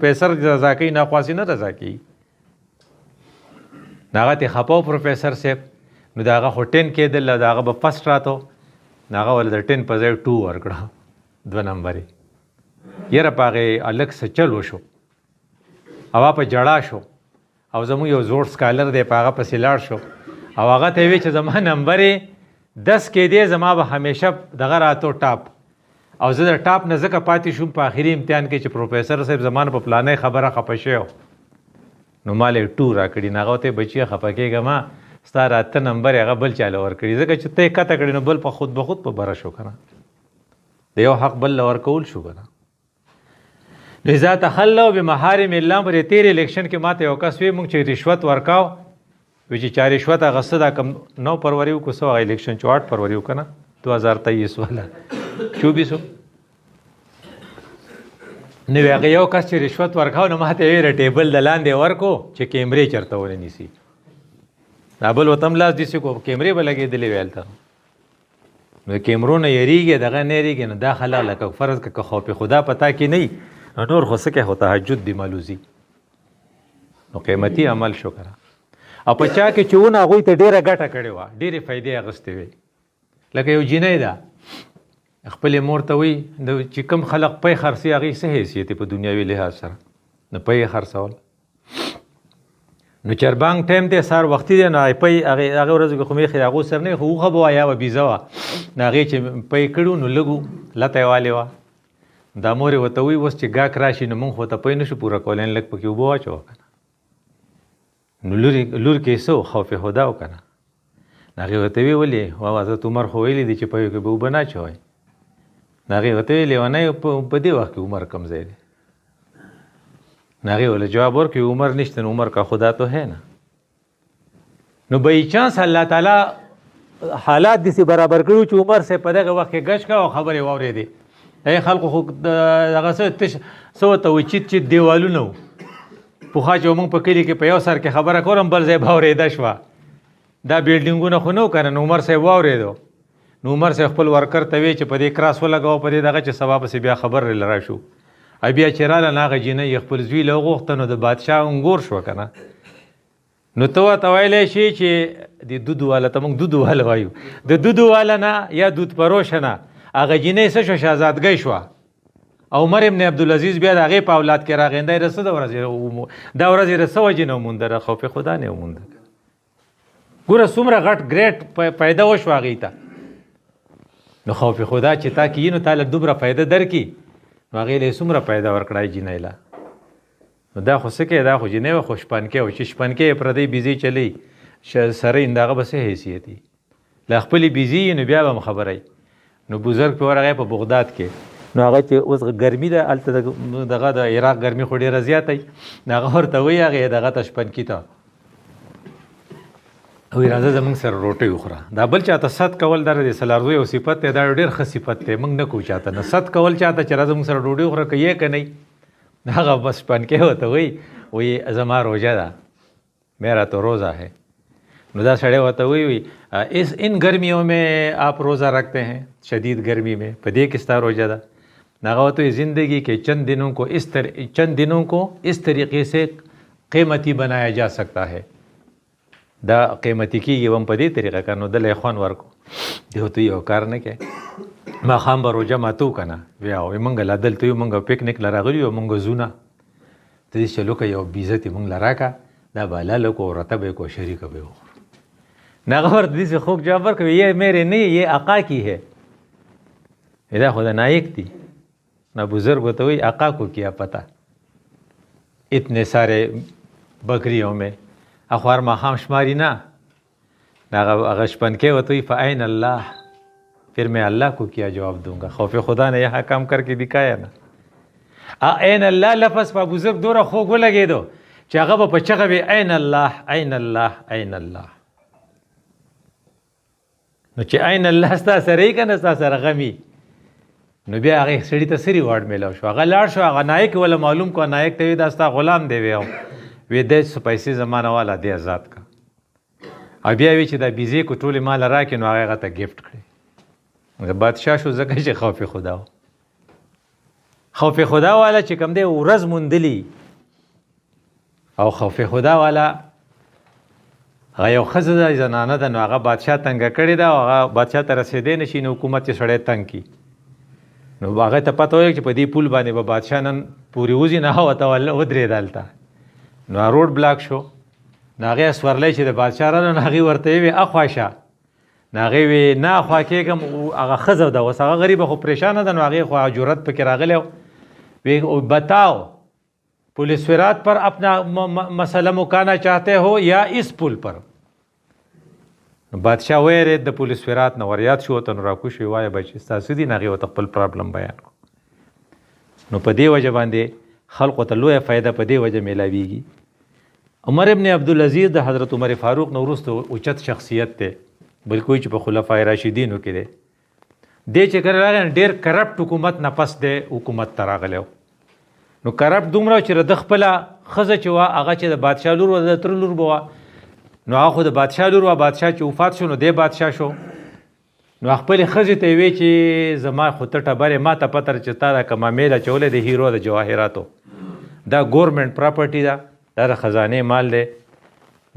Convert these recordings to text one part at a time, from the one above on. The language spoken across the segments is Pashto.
پروفیسر رضا کوي ناخواسي نه رضا کوي. هغه ته خپاو پروفیسر صاحب نو دا هغه خو 10 کېدل دا هغه به فرست راته هغه ول د 10 په ځای 2 ورکړه 2 نمبر یې په هغې الګ څه چل وشو هوا په جړا شو او زموږ یو زوړ سکالر دی په هغه پسې لاړ شو او هغه ته وی چې زما نمبر 10 کېدی زما به همیشه دغه راتو ټاپ او زه د ټاپ نه ځکه پاتې شوم په آخري امتحان کې چې پروفیسر صاحب زمانه په پلانې خبره خفه شوی نو ما له 2 راکړي نه هغه ته بچی خفه کېږه ما ستا راته نمبر هغه بل چاله ورکړي ځکه چې ته کته کړي نو بل په خود به خود په بره شو که نه د یو حق بل له ورکول شو که نه. لذا تخلوا بمحارم الله پرې تېر الیکشن کې ماته یو کس وی مونږ چې رشوت ورکاو وی چې چا رشوت اخسته دا کم 9 فروری کو سو الیکشن 8 فروری کو نه 2023 والا 24 نو هغه یو کس چې رشوت ورکاو نو ماته یې ټیبل د لاندې ورکو چې کیمرې چرته ونه نیسي دا بل وتم لاس دیسې کو کیمرې به لګېدلې ویل ته نو کیمرو نه یریږي دغه نه یریږي نو دا حلال که فرض که خوف خدا پتا کې نه نور خو څه کې خو تهجد دی مالوزي نو قیمتي عمل شو کړه او په چا کې چې ونه هغوی ته ډېره ګټه کړې وه ډېرې فایدې اخیستې وې لکه یو جینۍ ده خپلې مور ته وایي چې کوم خلق پی خرڅي هغې څه حیثیت په دنیاوي لحاظ سره نو پی یې خرڅول نو چربانګ ټایم دی سهار وختي دی نو پی هغې ورځو کې خو مې خیر هغو سر نه خو اوښه به وه یا به بیزه وه نو هغې چې پی کړو نو لږو لته یې والې وه دا مور یې ورته وایي اوس چې ګاک راشي نو موږ خو ته پی نه شو پوره کولی لږ پکې اوبه واچوه که نه نو لور کې څه خوف خدا و که نه هغې ورته ویې ولې حضرت عمر خو ویلي دي چې پیو کې به اوبه نه اچوئ نو هغې ورته ویې لیونی په دې وخت کې عمر کم ځای دی نو هغې ورله جواب ورکړي عمر نشته نو عمر کا خدا تو ہے نه نو بائی چانس الله تعالی حالات داسې برابر کړي چې عمر صاحب په دغه وخت کې ګش کا او خبرې واورېدې خلکو خو دغه څه ورته وایي چیت چیت دیوالونه وو پخوا چې موږ په کلي کې په یو سر کې خبره کولم بل ځای به اورېده شوه دا بیلډینګونه خو نه و که نه نو عمر صاحب واورېدو نو عمر صاحب خپل ورکر ته وی چې په دې کراس ولګوه په دې دغه چې سبا پسې بیا خبر راسو شو بیا چې راله نه هغه جینۍ خپل زوی له وغوښته نو د بادشاه انګور شوه که نه نو ته ورته ویلی شي چې د دودو والا ته موږ دودو والا وایو د دودو والا نه یا دود پروشه نه هغه جینۍ څه شوه شهزادګۍ شوه او عمر ابن عبدالعزیز بیا د هغې په اولاد کې راغی دی رسه دا ورځ یې رسه وجې نه ومونده خوف خدا نه ومونده ګوره څومره غټ ګریټ پیدا وشوه هغې ته نو خوف خدا چې تا کې نو تا له دومره فایده درکړي نو هغې له یې څومره پیدا ورکړی جینۍ له نو دا خو څه کوي دا خو جینۍ وه خو شپنکۍ وه چې شپنکۍ یې پردۍ بیزې چلی سره د هغه به څه حیثیت وي له خپلې بیزې نو بیا به هم خبری نو بزرګ پې ورغی په بغداد کې نو هغه چې اوس ګرمي ده هلته دغه د عراق ګرمي خو ډېره زیاته وي نو هغه ورته وایي هغې دغه ته شپنکي ته وایي راځه زموږ سره روټۍ وخوره دا بل چاته صد کول دا د سلارزو یو صفت دی دا ډېر ښه صفت دی موږ نه کوو چاته نه صد کول چاته چې راځه موږ سره ډوډۍ وخوره که یې که نه هغه بس شپنکۍ ورته وایي زما روژه ده میرا تو روزہ ہے نو دا سړی ورته وایي ان گرمیوں میں آپ روزہ رکھتے ہیں شدید گرمی میں په دې کې ستا روژه ده هغه ورته وایي زندگی کے چند دنوں کو اس طریقے سے قیمتی بنایا جا سکتا ہے دا قیمتي کېږي هم په دې طریقه که نو دله یې خوند ورکو دی ورته یو کار نه کوې ماښام به روژه ماتو که نه بیا وایي مونږ لا دلته یو مونږ پکنیک له راغلي یو مونږ ځو نه ته دې چلو که یو بیزت یې مونږ له راکړه دا به حلاله کو رته به یې کو شریکه به یې وخورو نو هغه ورته داسې خوږ جواب ورکوي یہ میرے نہیں یہ آقا کی ہے دا خو د نایک دي نو بزرگ ورته وایي آقا کو کیا پتہ اتنے سارے بکریوں میں اخوار ماښام شماري نه هغه شپنکۍ ورته وایي فعین الله پھر میں اللہ کو کیا جواب دوں گا خوف خدا نے یہاں کام کر کے دکھایا نا عین الله لفظ په بزرګ دوره خوږ ولګېدو چې هغه به په چغه وي عین الله عین الله عین الله نو چې عین الله ستا سره یي که نه ستا سره غمي نو بیا هغې سړي ته څه ریواډ میلاو شو هغه لاړ شو هغه نایک وله معلوم کړه نایک ته وي دا ستا غلام دی وی وی دی څه پیسې زمانه والا دی آزاد که او بیا وی چې دا بیزې کو ټولې ماله راکړي نو هغې هغه ته ګفټ کړي بادشاه شو ځکه چې خوف خدا و خوف خدا والا چې کوم دی ورځ موندلی او خوف خدا والا هغه یو ښځه ده زنانه ده نو هغه بادشاه تنګه کړې ده او هغه بادشاه ته رسېدی نه شي نو حکومت یې سړی تنګ کي نو هغه ته پته وایي چې په دې پول باندې به بادشاه نن پورې وځي نه ورته ودرېد هلته نو روډ بلاک شو نو هغې سورلی چې د بادشاه راغله نو هغې ورته ویې اخوا شه نو هغې وی نه اخوا کېږم هغه ښځه ده اوس هغه غریبه خو پریشانه ده نو هغې خو جرت پکې راغلی وی بتاؤ पुलिस फिरात पर अपना मसला मुकाना चाहते हो या इस पुल पर बादशाह ویره د پولیس فیرات نو وریات شو ته نو راکوشي وای بچی تاسو دي نغه وت خپل پرابلم بیان کو نو په دې وجه باندې خلکو ته لوی فائدہ په دې وجه ملاویږي عمر ابن عبدالعزیز د حضرت عمر فاروق نو وروسته اوچت شخصیت ته بلکې چې په خلفای راشدینو کې دی چې کړه ډیر کرپټ حکومت نه پس دی حکومت تراغلو نو کرپټ دومره چې د خپل خزه چې وا هغه چې د بادشاه لور و د تر لور بوا نو هغه خو د بادشاه لور و بادشاه چې وفات شو نو دی بادشاه شو نو خپل خزه ته وی چې زما خو ته ټبره ما ته پتر چې تا د کمامیله چولې د هیرو د جواهراتو دا ګورنمنت پراپرټی دا د خزانه مال دی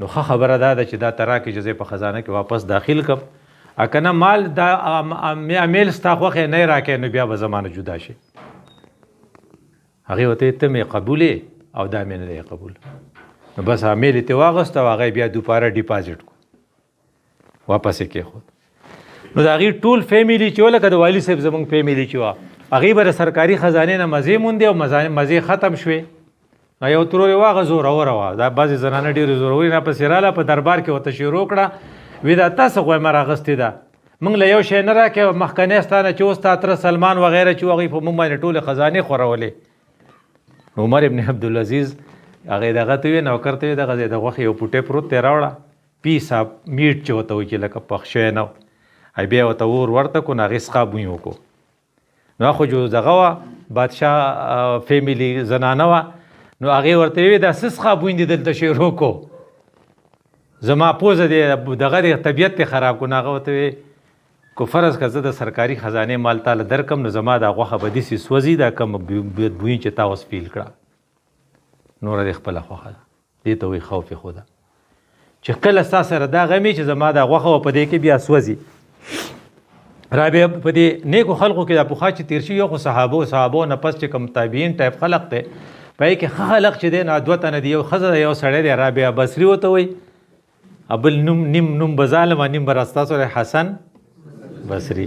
نو خبره ده چې دا تراکه جزې په خزانه کې واپس داخل کم اکنه مال دا امیل استاخوخه نه راکې نو بیا به زمانه جدا شي هغه وته ته مې قبولې او دا مې نه قبول نو بس امیل ته واغست او هغه بیا دوپاره ډیپازټ کو واپس کې خو نو دا غي ټول فیملی چې ولکه د والی صاحب زمونږ فیملی چې وا هغه بر سرکاري خزانه نه مزه مونږ او مزه ختم شوه یو ترور واغه زور اور وا دا بعضی زنانه ډیر زوروري نه په سیراله په دربار کې وته شروع کړه وې دا تاسو غوې مرغستې ده موږ له یو شی نه راکې مخکنی ستانه چې اوس تر سلمان وغیرہ چې وغي په موږ باندې ټول خزانه خورولې عمر ابن عبدالعزیز هغه دغه ته نوکر ته دغه د غوخ یو پټه پروت ته راوړه پیسا میټ چوته وي چې لکه پخښه نه ای بیا وته ورته کو نه غسقه بویو کو نو خو جو دغه بادشاه فیملی زنانه وا نو هغه ورته وی د سسخه بویندې دلته شروع کو زما پوزه دغه طبیعت خراب کو ناغه وته کو فرض کزه د سرکاري خزانه مال تعالی درکم نو زما د غوخه بدی سي سوزي دا کم بوین چې تاسو فیل کړه نور د خپل خوخه دي ته وي خوف خدا چې کله سره دا غمی چې زما د غوخه په دې کې بیا سوزي رابع په دې نیکو خلقو کې د پوخا چې تیرشي یو صحابو نه پس چې کم تابعین ټایپ خلق ته پای کې خلق چې د عدوت نه دی یو خزه یو سړی دی رابع بصری وته وي ابل نم بظالم نم براستا سره حسن بصری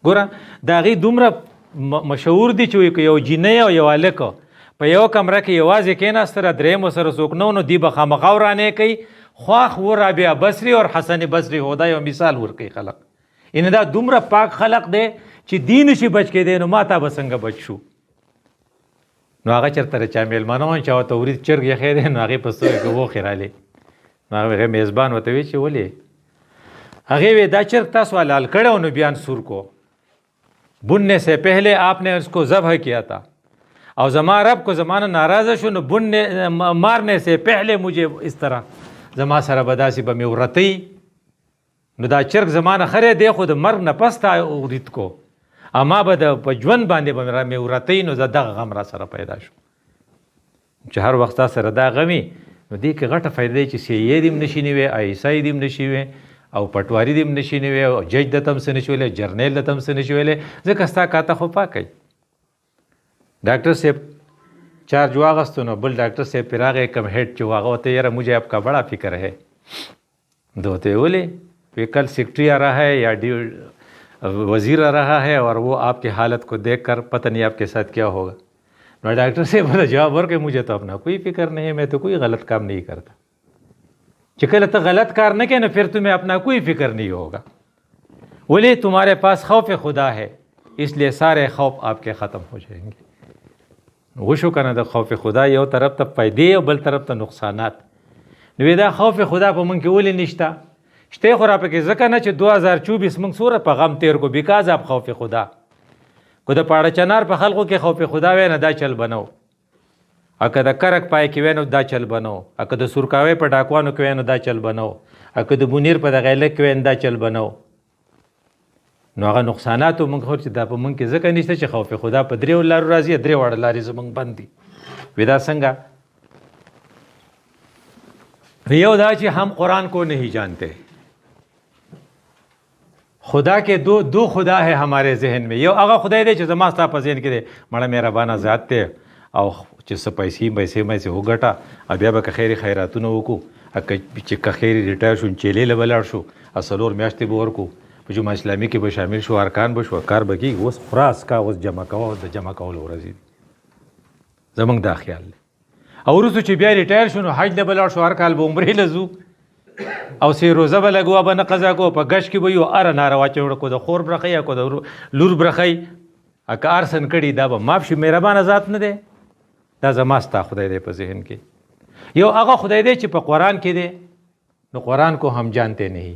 ګوره دا غي دومره مشهور دي چې یو جنې او یو الک په یو کمره کې یوازې کېناستره درېم سره څوک نو دی به خامخاورانه کوي خواخ و رابع بصری او حسن بصری هدا یو مثال ورکي خلق ان دا دومره پاک خلق دی چې دین شي بچ کې دی نو ماته بسنګ بچ شو نو هغه چرته چا میلمانو چې او تورید چرګ یې خیر نو هغه پسو کې وو خیراله نو هغه میزبان وته وی چې ولې هغه وی دا چرګ تاسو حلال کړو نو بیان سور کو بننے سے پہلے آپ نے اس کو ذبح کیا تھا اور زما رب کو زمانہ ناراض شو نو بننے مارنے سے پہلے مجھے اس طرح زما سره بداسي به ورتی نو دا چرګ زمانہ خره دی خو د مرګ نه پستا ورید کو اما به د پجون باندې به مې ورتی نو دغه غم را سره پیدا شو چې هر وخت سره دا غمی نو دې کې غټه فائدې چې سی دیم نشینی وي ایسای دیم نشي وي او پټواری دیم نشینی وي او جج د تم سن شولې جرنیل د تم سن شولې ځکه ستا کاته خو پاکي ڈاکٹر صاحب چارج واغستو نو بل ڈاکٹر صاحب پراغه کم هډ چې واغه ته یاره مجھے آپ کا بڑا فکر ہے دوته ولې کل سیکرٹری آ رہا ہے یا وزیر آ رہا ہے اور وہ آپ کی حالت کو دیکھ کر پتہ نہیں آپ کے ساتھ کیا ہوگا نو ڈاکٹر صاحب نے جواب ورکړ مجھے تو اپنا کوئی فکر نہیں ہے میں تو کوئی غلط کام نہیں کرتا چې کله ته غلط کار نه کوې نو پھر تمہیں اپنا کوئی فکر نہیں ہوگا ولی تمہارے پاس خوف خدا ہے اس لیے سارے خوف آپ کے ختم ہو جائیں گے وشو کنه د خوف خدا یو طرف ته فائدې او بل طرف ته نقصانات نو دا خوف خدا په مونږ کې ولې نشته شته خو را پکې ځکه نه چې 2024 مونږ سوره په غم تیر کو بیکاز اپ خوف خدا کو د پاړه چنار په خلکو کې خوف خدا وې نه دا چل بنو اکه د کرک پای کې وینو دا چل بنو اکه د سورکاوي په ډاکوانو کې وینو دا چل بنو اکه د بونیر په دغه لک کې وین دا چل بنو نو هغه نقصاناتو موږ خو چې دا په موږ کې ځکه نشته چې خوف خدا په درېو لارو راځي، درې واړه لارې زموږ بند دي. وی دا څنګه؟ یو دا چې هم قرآن کو نہیں جانتے، خدا کے دو خدا ہے ہمارے ذہن میں. یو هغه خدای دی چې زما ستا په ذهن کې دی، مړه مهربانه ذات دی، او چې څه پیسې مې وګټه او بیا به که خیري خیراتونه وکړو، چې که خیري ریټایر شو چیلې له به لاړ شو، څلور میاشتې به ورکړو، په جمعه اسلامي کې به شامل شو، ارکان به شو، کار به کېږي. اوس خراس کا، اوس جمع کوه، د جمع کولو ورځې دي. زمونږ دا خیال دی. او وروسته چې بیا ریټایر شو نو حج له به لاړ شو، هر کال به عمرې له ځو، او سې روزه به لګوه، به نه قضا کوه، په ګشت کې به یو اره ناروا چوړه کو، د خور برخی یا کو د لور برخی، که ارسن کړي دا به معاف شي. مهربانه ذات نه دی، دا زما ستا خدای دی په ذهن کې. یو هغه خدای دی چې په قرآن کې دی، نو قرآن کو هم جانتے نہیں.